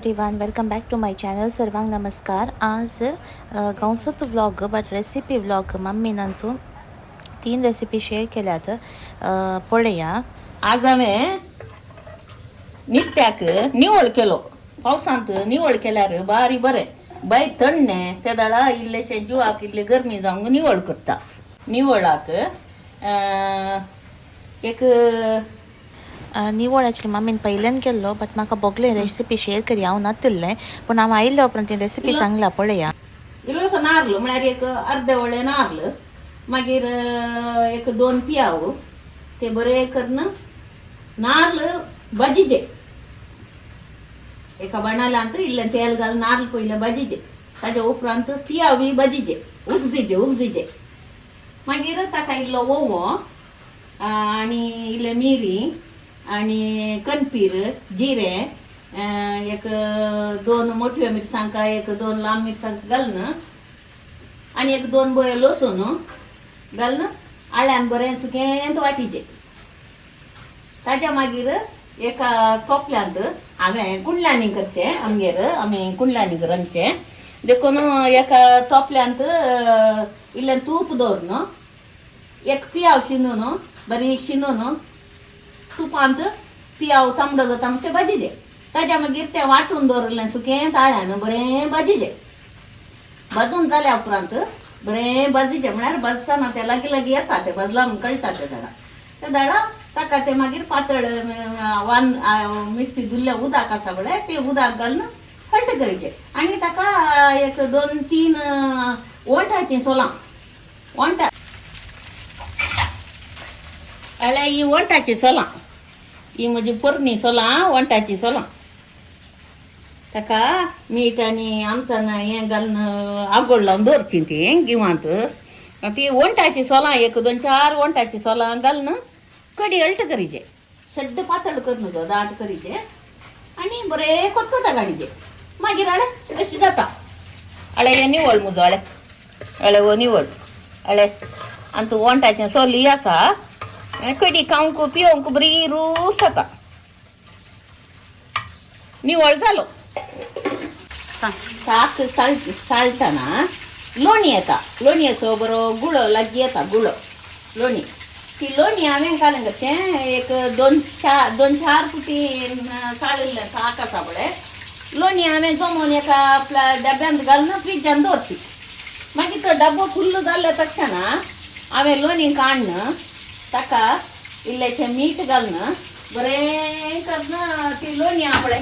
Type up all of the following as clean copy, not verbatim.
Everyone, welcome back to my channel. सर्वांक नमस्कार. आज गांवचोच व्लॉग बट रेसिपी व्लॉग मम्मीनंतू 3 रेसिपी शेअर केल्यात. पळया. आज हांवें नुस्त्याक निवळ केलो. पावसांत निवळ केल्यार बारी बरें. बाय थंड न्ही त्या दाळा इल्लेशें जिवाक इल्ले गरमी जावंक निवळ करता. निवळाक एक निवळ ॲक्चुली मम्मीन पहिल्यान केल्लो बट म्हाका बगले रेसिपी शेअर करी हांव नातिल्लें पूण हांव आयिल्ल्या उपरांत ती रेसिपी सांगला. पळया. इल्लोसो नारळ म्हळ्यार एक अर्दे वळे नारळ, मागीर एक 2 पियाव ते बरे करून नारळ भाजीचे एका बनाल्यांत इल्लें तेल घालून नारळ पयलें भाजीचे, ताच्या उपरांत पियाव बी भाजीचे उगजीचे. मागीर ताका इल्लो ओंवो आनी इल्ले मिरी आनी कणपीर, जिरें, एक 2 मोठ्यो मिरसांगा, एक 2 लांब मिरसांग घालून आनी एक 2 बोये लसूण घालून आळ्यान बरें सुकेंत वाटीचें. ताच्या मागीर एका तोपल्यांत हांवें कुंडलांनी करचें. आमी कुंडलांनी रांदचें देखून एका तोपल्यांत इल्लें तूप दवरून एक पियाव शिनून बारीक शिनून तुपांत पियाव तांबडो जाता मातशें भाजीचें. ताच्या मागीर तें वांटून दवरलें सुकेंत आळ्यान बरें भाजीचें. भाजून जाल्या उपरांत बरें भाजीचें म्हळ्यार भाजतना तें लागीं येता, तें भाजलां म्हूण कळटा त्या दाडा ताका तें मागीर पातळ मिक्सी धुल्लें उदक आसा पळय तें उदक घालून हळट करचें आनी ताका एक 2-3 वंठाचीं सोलां अळ्या ही वंठाची सोलां, ही म्हजी पोरणी सोलां वंठाची सोलां. ताका मीठ आनी आमसान हें घालून आगोळ लावन दवरची ती गिवांत. ती वंठाची सोलां एक 2-4 वंठाची सोलां घालून कडी हळट करीचें. सड्ड पातळ करनजो दाट करीचें आनी बरें कोतकोता काडीचें. मागीर अळें अशी जाता. अळें हें निवळ मुजो अळें हो निवळ आनी तूं वंठाचें सोली आसा कडी खावंक पिवंक बरी रूस जाता. निवळ जालो. ताक साळटना लोणी येता. लोणयेचो बरो गुळो लागीं येता. लोणी ती लोणी हांवें घालून घातचें एक 2-4 पुटी साळिल्लें ताक आसा पळय लोणी हांवें जमोवन एका आपल्या डब्यांत घालून फ्रिजान दवरची. मागीर तो डब्बो फुल्ल जाल्ल्या तक्षण हांवें लोणी काडून ताका इल्लेशें मीठ घालून बरें करून ती लोणी आहा पळय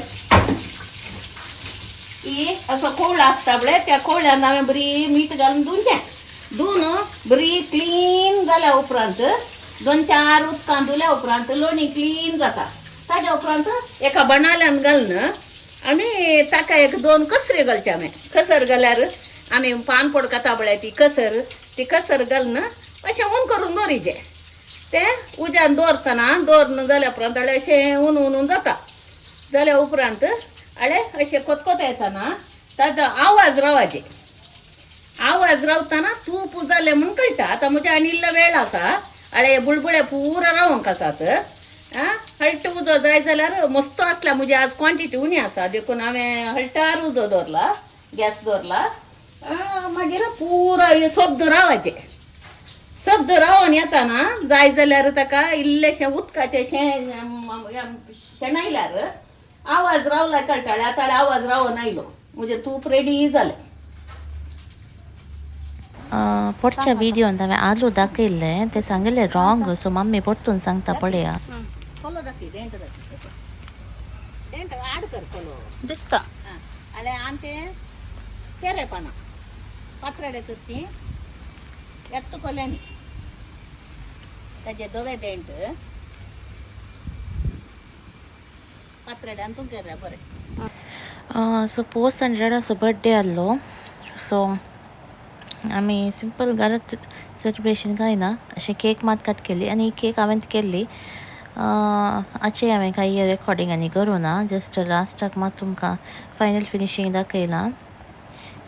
ती असो कोवळो आसता पळय त्या कोवळ्यान हांवें बरी मीठ घालून धुवन बरी क्लीन जाल्या उपरांत 2-4 उदकान धुल्या उपरांत लोणी क्लीन जाता. ताच्या उपरांत एका बनाल्यांत घालून आनी ताका एक 2 कसरे घालचे. हांवें कसर घाल्यार आमी पानपड खाता पळय ती कसर घालून अशें ऊन करून दवरीचें. तें उज्यान दवरून जाल्या उपरांत अळें अशें ऊन जाता. जाल्या उपरांत अळें अशें कोतकोता येतना ताचो आवाज रावतना तूप जालें म्हूण कळटा. आतां म्हज्या आनी इल्लो वेळ आसा. अळें बुळबुळे पुरो रावंक आसात. हळट उजो जाय जाल्यार मस्तो आसल्या म्हजी आज क्वॉन्टिटी उणी आसा देखून हांवें हळटार उजो दवरला, गॅस दवरला. मागीर पुरो शब्द रावन येतना जाय जाल्यार ताका इल्लेशें उदकाचें शेणायल्यार आवाज रावला कळटाले. आतां आवाज रावन आयलो म्हजें तूप रेडी जालें. पोटच्या व्हिडिओन हांवें आलू दाखयल्लें तें सांगिल्लें रॉंग सो मम्मी परतून सांगता. पळया. कोलो दाखय देंट आड कर कोलो दिसता आनी तें तेरे पानां पात्राडे तरची एत्त कोल्यांनी ताजे दोवे देंट पात्राड्यान तूं केल्या बरें. सो पोस्ट 100 बर्थडे आसलो सो आमी सिंपल घरात सेलिब्रेशन कांय ना. अशें केक मात कट केली आनी ही केक हांवें केल्ली आजचे हांवें कांय रेकॉर्डिंग आनी करूं ना. जस्ट लास्टाक मात तुमकां फायनल फिनिशींग दाखयलां.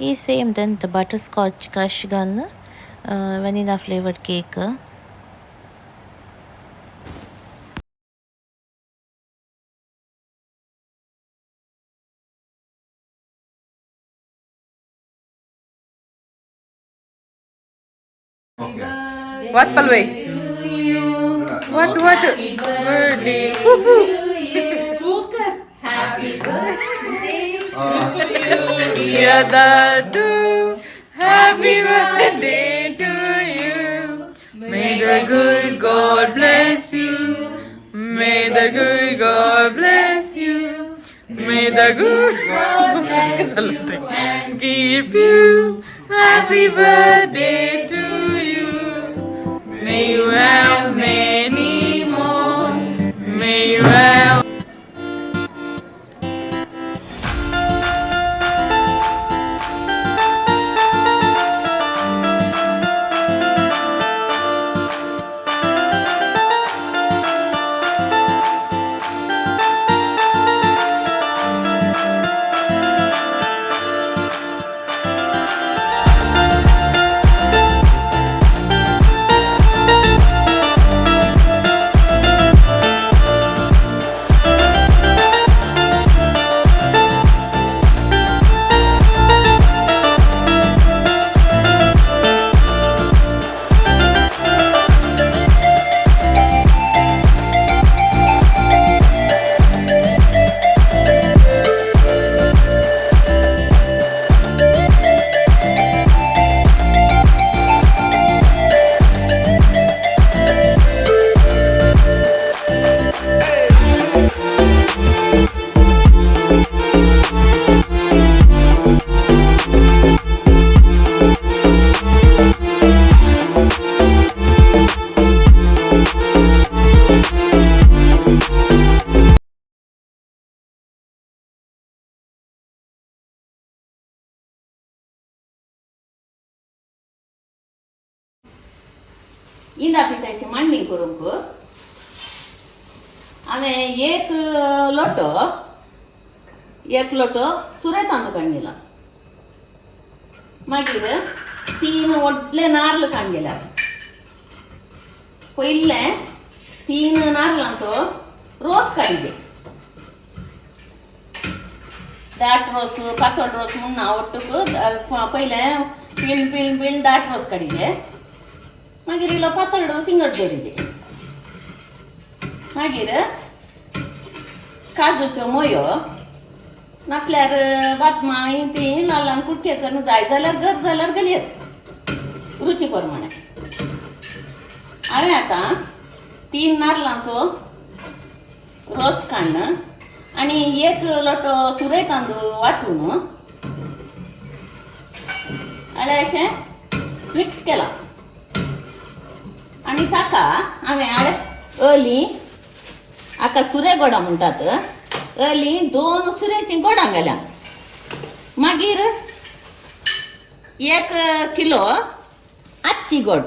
ही सेम देन बटरस्कॉच क्रश घालून vanilla flavoured cake. What palway? What? Birthday. Fufu. Dear Dadu, happy birthday to you. May the good God bless you. May the good God bless you. May the good God bless you and keep you. Happy birthday to you. May you have many more. May you have. इंदा पिठाची मांडणी करूंक हांवें एक लोटो सुरय तांदूळ काडलेला मागीर 3 व्हडले नारळ काडलेले पयले 3 नारळांचो रोस काडिले दाट रोस पातळ रोस म्हूण ना ओट्टूक पयले पिळून दाट रोस काडिले मागीर इल्लो पातळ रोस इंगट दवरिजे मागीर काजूच्यो मोयो नाकल्यार बातमां ती ल्हान कुटके करून जाय जाल्यार घालयत रुची प्रमाणे हांवें आतां 3 नारळांचो रोस काडून आनी 1 लोटो सुरय तांदूळ वांटून अशें मिक्स केलां आनी ताका हांवें अली हाका सुरे गोडा म्हणटात अली 2 सुऱ्याची गोडां घाल्या मागीर 1 किलो आच्ची गोड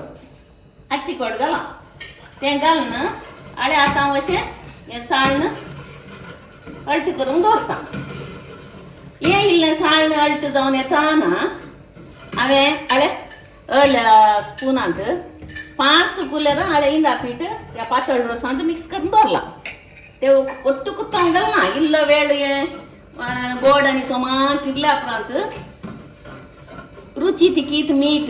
घाला तें घालून आतां अशें हें साळण अल्ट करून दवरता हें इल्लें साळण अल्ट जावन येताना हांवें स्पुनांत 5 कुलेर इंदा पीठ त्या पातळ रोसांत मिक्स करून दवरला ते ಒಟ್ಟು ಕುತ್ತಂಗಲ್ಲ ಇಲ್ಲ ವೇಳೆ गोड आनी सोमाक कितल्या उपरांत रुची तिकीत मीठ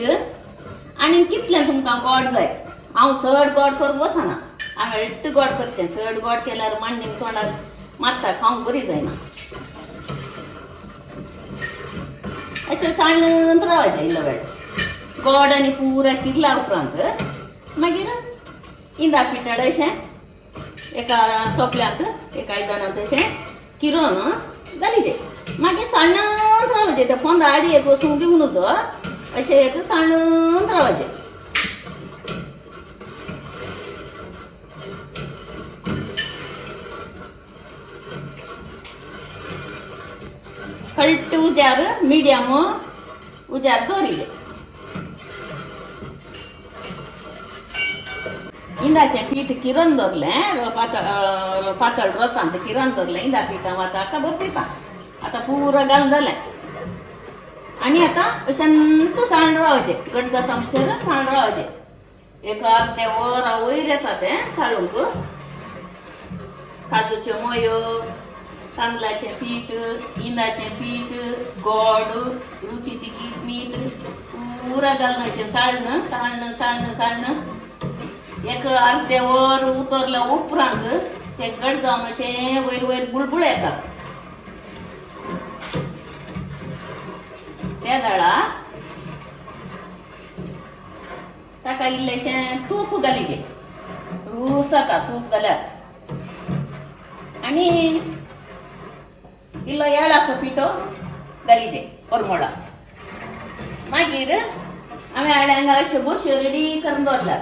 आनी कितलें तुमकां गोड जाय हांव चड गोड करूंक वचना हांवें हट्ट गोड करचें चड गोड केल्यार मांडणीक तोंडाक मारता खावंक बरी जायना अशें साळून रावचें इल्लो वेळ गोड आनी पुराय कितल्या उपरांत मागीर इंदा पिठाळ अशें एका तोपल्यांत एका आयदनांत अशें किरोन घालीचें मागीर साळून रावचें ते पोंदा आडयेक वचूंक दिवं नजो अशें एक साळून रावचें हळट उज्यार मिडियम उज्यार दवरिचें इंदाचें पीठ किरण दवरलें पातळ रोसांत किरण दवरलें इंदा पिठां आतां हाका बसयता आतां पुरो घालून जालें आनी आतां शांत साळून रावचें घट जाता म्हणसर साळून रावचें एक अर्दें वर वयर येता तें साळूंक काजूच्यो मोयो तांदळाचे पीठ, इंदाचे पीठ, गोड, रुची तिखीत, मीठ पुरा घालणं अशें साळणं साळणं साळणं साळणं एक अर्दे वर उतरल्या उपरांत ते घट जावन अशें वयर वयर बुळबुळ येतात. त्या दाळा ताका इल्लेशें तूप घालीचें, रूस जाता तूप घाल्यार, आनी इल्लो येलाचो पिठो घालीचें कोरमोडा. मागीर हांवें हांगा अश्यो बश्यो रेडी करून दवरल्यात.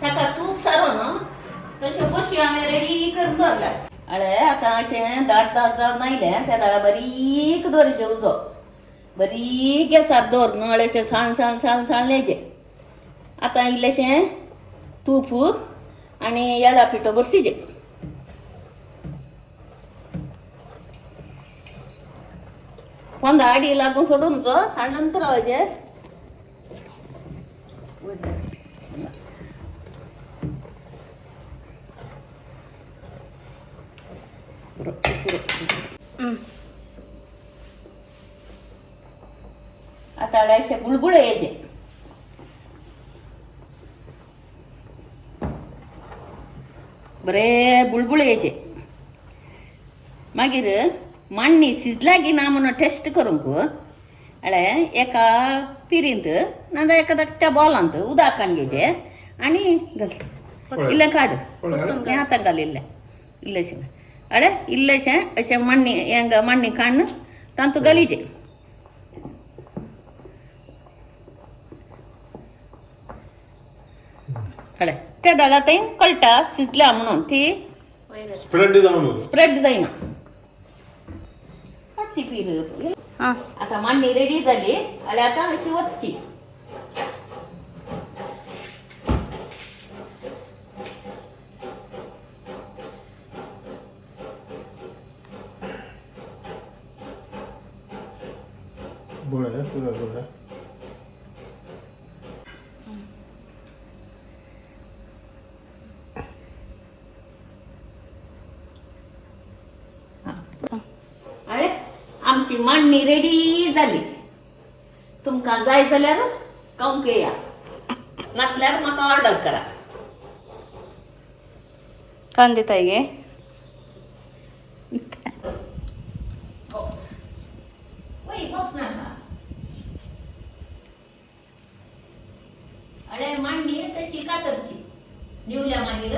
ताका तूप सारून तश्यो बश्यो हांवें रेडी करून दवरल्यात. आतां अशें दाट दाट जावन आयलें त्या दाळा बारीक दवरचें उजो, बारीक गॅसार दवर नळ अशें साळून साळून साळून साळणेचें. आतां इल्लेशें तूप आनी येळा पिठो बरसिचें. आडी लागून सोडून साळनंतर रावचें. आता अशें बुळबुळ येयचें. बरें बुळबुळ येयचें. मागीर मांडणी शिजला की ना म्हणून टेस्ट करूंक एका पिरींत नाजाल्यार एका धाकट्या बॉलांत उदक घेवचें आनी घाल. इल्लें काड, हें आतां घाल इल्लें इल्लेशें इल्लेशें अशें मांडणी काडून तातूंत घालीचें. त्या दाळा थंय कळटा शिजल्या म्हणून ती स्प्रेड जायना. ती पीर आता मांडणी रेडी जाली जाल्यार आतां अशी वचची. आमची मांडणी रेडी जाली. तुमकां जाय जाल्यार खावंक येया, नातल्यार म्हाका ऑर्डर करा. कांदे ताई गे मांडणी तशी कातरची निवल्या मागीर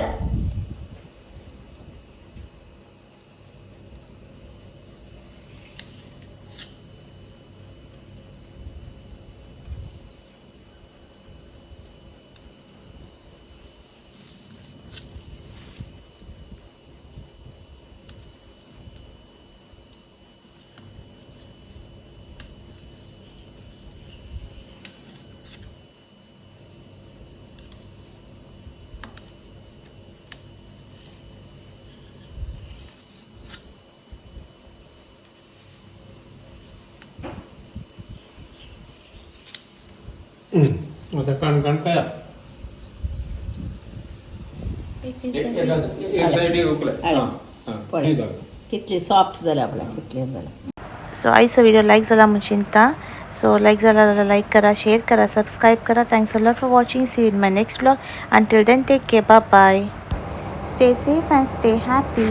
आता कण काय कितली सॉफ्ट जाल्या आपल्या कितले जाल्या. सो आयचो व्हिडिओ लायक जाला म्हूण चिंता. सो लायक जाला जाल्यार लायक करा, शेअर करा, सबस्क्राईब करा. Thanks a lot for watching. See you in my next vlog. Until then take care. Bye bye. Stay safe and stay happy.